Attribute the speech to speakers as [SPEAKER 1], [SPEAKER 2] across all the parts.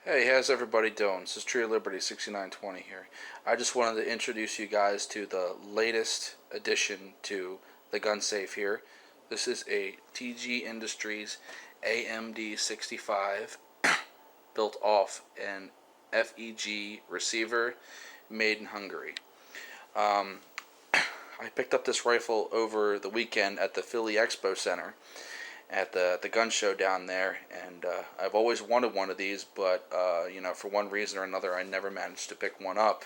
[SPEAKER 1] Hey, how's everybody doing? This is Tree of Liberty 6920 here. I just wanted to introduce you guys to the latest addition to the gun safe here. This is a TG Industries AMD-65 built off an FEG receiver made in Hungary. I picked up this rifle over the weekend at the Philly Expo Center at the gun show down there, and I've always wanted one of these, but for one reason or another I never managed to pick one up,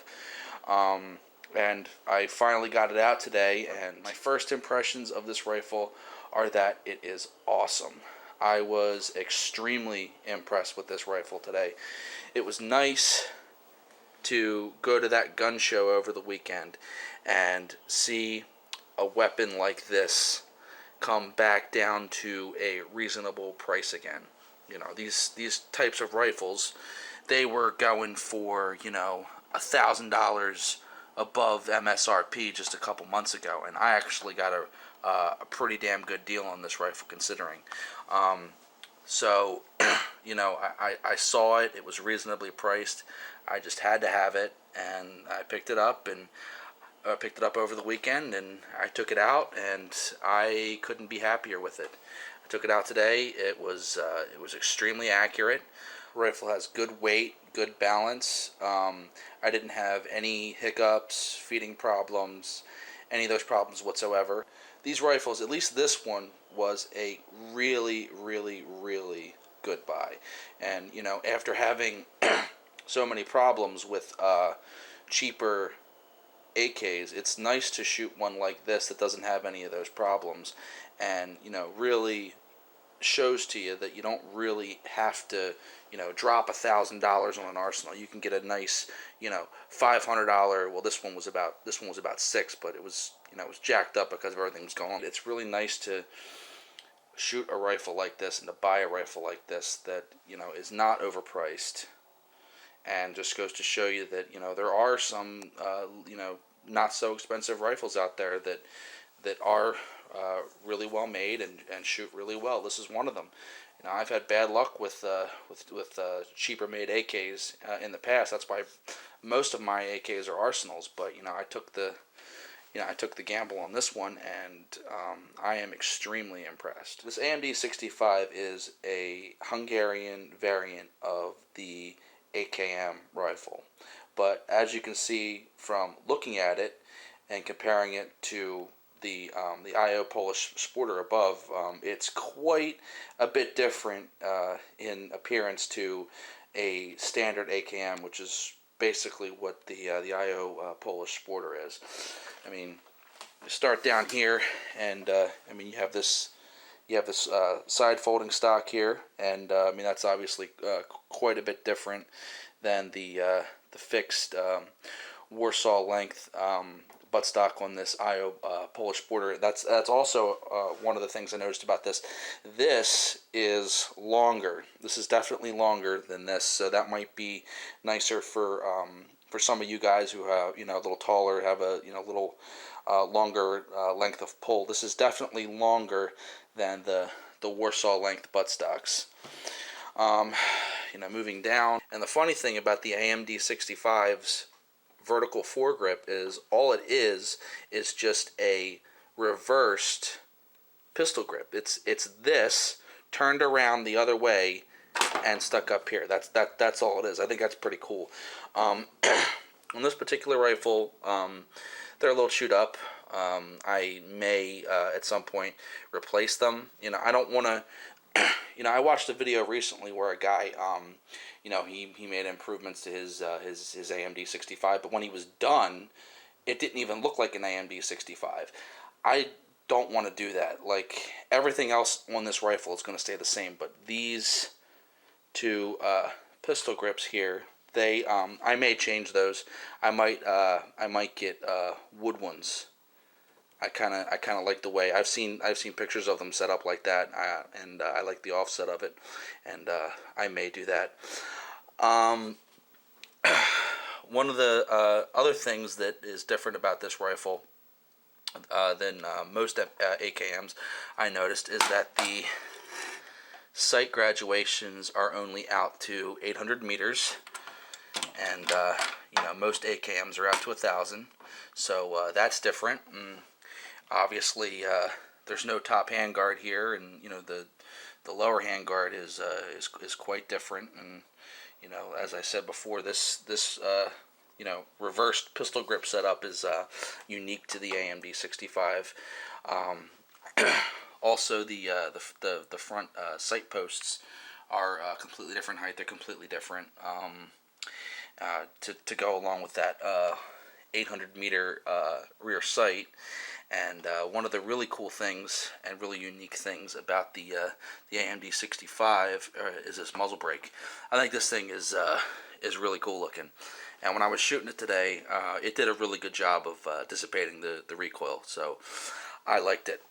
[SPEAKER 1] and I finally got it out today, and my first impressions of this rifle are that it is awesome. I was extremely impressed with this rifle today. It was nice to go to that gun show over the weekend and see a weapon like this come back down to a reasonable price again. These types of rifles, they were going for $1,000 above MSRP just a couple months ago, and I actually got a pretty damn good deal on this rifle considering. So I saw it. It was reasonably priced. I just had to have it, and I picked it up, and picked it up over the weekend, and I took it out, and I couldn't be happier with it. I took it out today. It was extremely accurate. The rifle has good weight, good balance. I didn't have any hiccups, feeding problems, any of those problems whatsoever. These rifles, at least this one, was a really, really, really good buy. And after having so many problems with cheaper AKs, it's nice to shoot one like this that doesn't have any of those problems, and really shows to you that you don't really have to drop $1,000 on an arsenal. You can get a nice $500. Well, this one was about $600, but it was it was jacked up because of everything was going on. It's really nice to shoot a rifle like this and to buy a rifle like this that is not overpriced, and just goes to show you that there are some not so expensive rifles out there that are really well made and shoot really well. This is one of them. I've had bad luck with cheaper made AKs in the past. That's why most of my AKs are arsenals. But I took the gamble on this one, and I am extremely impressed. This AMD-65 is a Hungarian variant of the AKM rifle, but as you can see from looking at it and comparing it to the IO Polish Sporter above, it's quite a bit different in appearance to a standard AKM, which is basically what the IO Polish Sporter is. I mean, you start down here, and you have this side folding stock here, and that's obviously quite a bit different than the fixed Warsaw length buttstock on this IO Polish Sporter. That's also one of the things I noticed about this. This is longer. This is definitely longer than this, so that might be nicer for some of you guys who have a little taller, have a little longer length of pull. This is definitely longer than the Warsaw length buttstocks. Moving down, and the funny thing about the AMD-65's vertical foregrip is all it is just a reversed pistol grip. It's this turned around the other way and stuck up here. That's all it is. I think that's pretty cool. On this particular rifle, they're a little chewed up. I may at some point replace them. I don't want to. I watched a video recently where a guy, he made improvements to his AMD-65, but when he was done, it didn't even look like an AMD-65. I don't want to do that. Like, everything else on this rifle is going to stay the same, but these two pistol grips here, they I may change those. I might get wood ones. I kind of like the way I've seen pictures of them set up like that, and I like the offset of it, and I may do that. One of the other things that is different about this rifle than most AKMs I noticed is that sight graduations are only out to 800 meters, and most AKMs are out to 1,000. So that's different. And obviously, there's no top handguard here, and the lower handguard is quite different. And as I said before, this reversed pistol grip setup is unique to the AMD-65. Also, the front sight posts are completely different height. They're completely different. To go along with that 800 meter rear sight. And one of the really cool things and really unique things about the AMD-65 is this muzzle brake. I think this thing is really cool looking. And when I was shooting it today, it did a really good job of dissipating the recoil. So I liked it.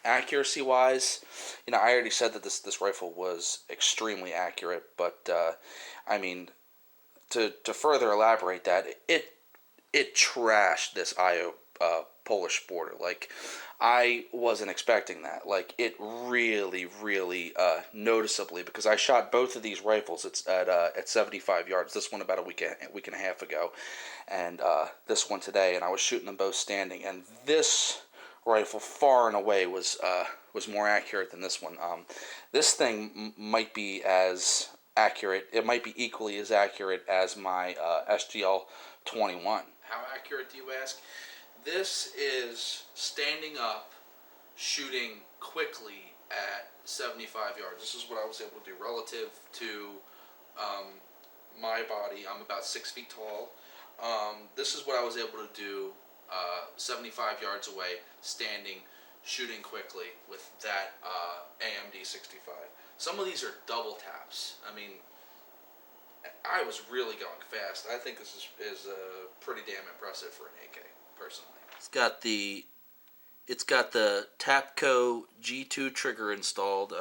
[SPEAKER 1] Accuracy wise, I already said that this rifle was extremely accurate, but I mean, to further elaborate that, it trashed this IO Polish Sporter. Like, I wasn't expecting that. Like, it really, really noticeably, because I shot both of these rifles at 75 yards. This one about a week and a half ago, and this one today, and I was shooting them both standing. And this rifle far and away was more accurate than this one. This thing might be as accurate. It might be equally as accurate as my SGL-21. How accurate, do you ask? This is standing up, shooting quickly at 75 yards. This is what I was able to do relative to my body. I'm about 6 feet tall. This is what I was able to do 75 yards away, standing, shooting quickly with that AMD-65. Some of these are double taps. I mean, I was really going fast. I think this is pretty damn impressive for an AK, personally. It's got the Tapco G2 trigger installed.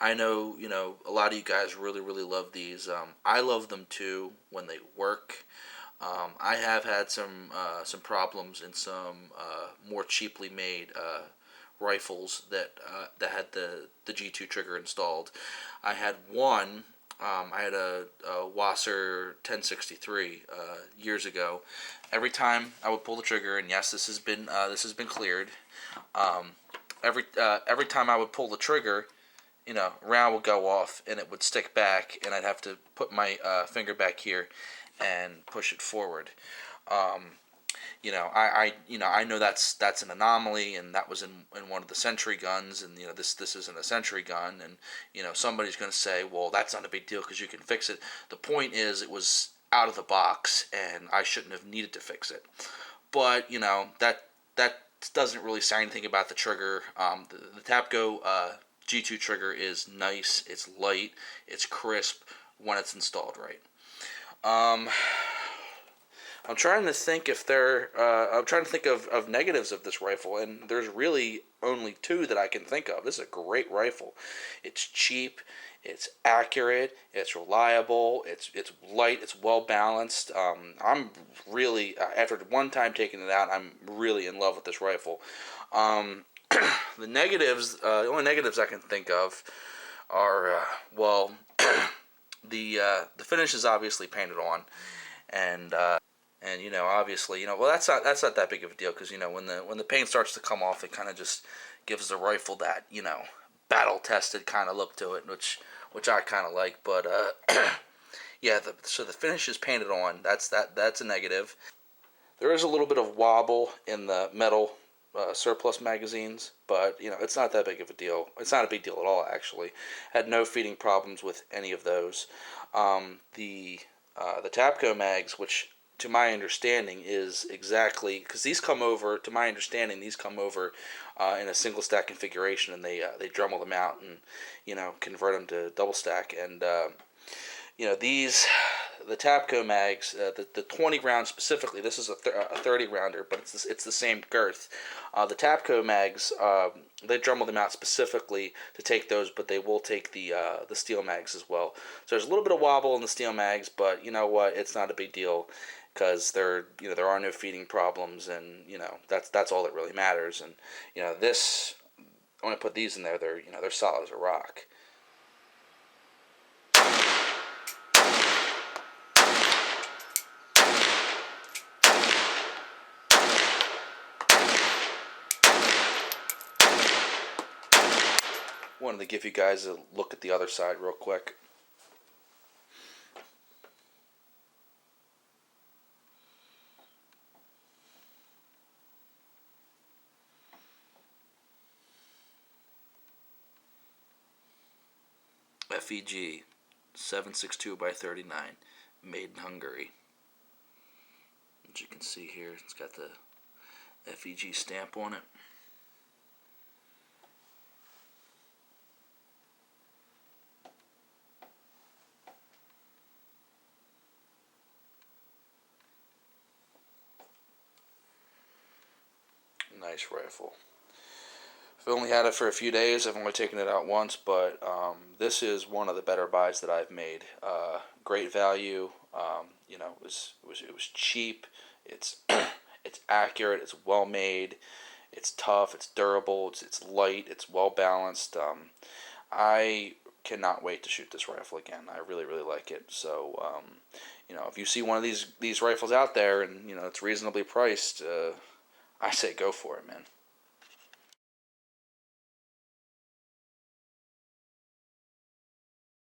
[SPEAKER 1] I know a lot of you guys really love these. I love them too when they work. I have had some problems in some more cheaply made rifles that had the G2 trigger installed. I had one. I had a Wasser 1063 years ago. Every time I would pull the trigger, and yes, this has been cleared. Every time I would pull the trigger, round would go off and it would stick back, and I'd have to put my finger back here and push it forward. I know that's an anomaly, and that was in one of the Sentry guns, and this isn't a Sentry gun, and somebody's going to say, well, that's not a big deal because you can fix it. The point is, it was out of the box, and I shouldn't have needed to fix it. But that doesn't really say anything about the trigger. The Tapco G2 trigger is nice. It's light. It's crisp when it's installed right. I'm trying to think of negatives of this rifle, and there's really only two that I can think of. This is a great rifle. It's cheap, it's accurate, it's reliable, it's light, it's well balanced. I'm really, after one time taking it out, I'm really in love with this rifle. The negatives, the only negatives I can think of are the finish is obviously painted on, and obviously, well, that's not that big of a deal, because when the paint starts to come off, it kind of just gives the rifle that battle tested kind of look to it, which I kind of like. But so the finish is painted on. That's a negative. There is a little bit of wobble in the metal surplus magazines, but it's not that big of a deal. It's not a big deal at all, actually. Had no feeding problems with any of those. The Tapco mags, which to my understanding is exactly, because these come over, to my understanding, these come over in a single stack configuration, and they Dremel them out and convert them to double stack. And the Tapco mags, the 20 round specifically, this is a 30 rounder, but it's the same girth. The Tapco mags, they Dremel them out specifically to take those, but they will take the steel mags as well. So there's a little bit of wobble in the steel mags, but you know what? It's not a big deal, because there are no feeding problems, and that's all that really matters. And this when I put these in there, they're solid as a rock. Wanted to give you guys a look at the other side real quick. FEG 762 by 39, made in Hungary. As you can see here, it's got the FEG stamp on it. Nice rifle. I've only had it for a few days. I've only taken it out once, but this is one of the better buys that I've made. Great value. It was cheap. It's it's accurate. It's well made. It's tough. It's durable. It's light. It's well balanced. I cannot wait to shoot this rifle again. I really really like it. So if you see one of these rifles out there and it's reasonably priced, I say go for it, man.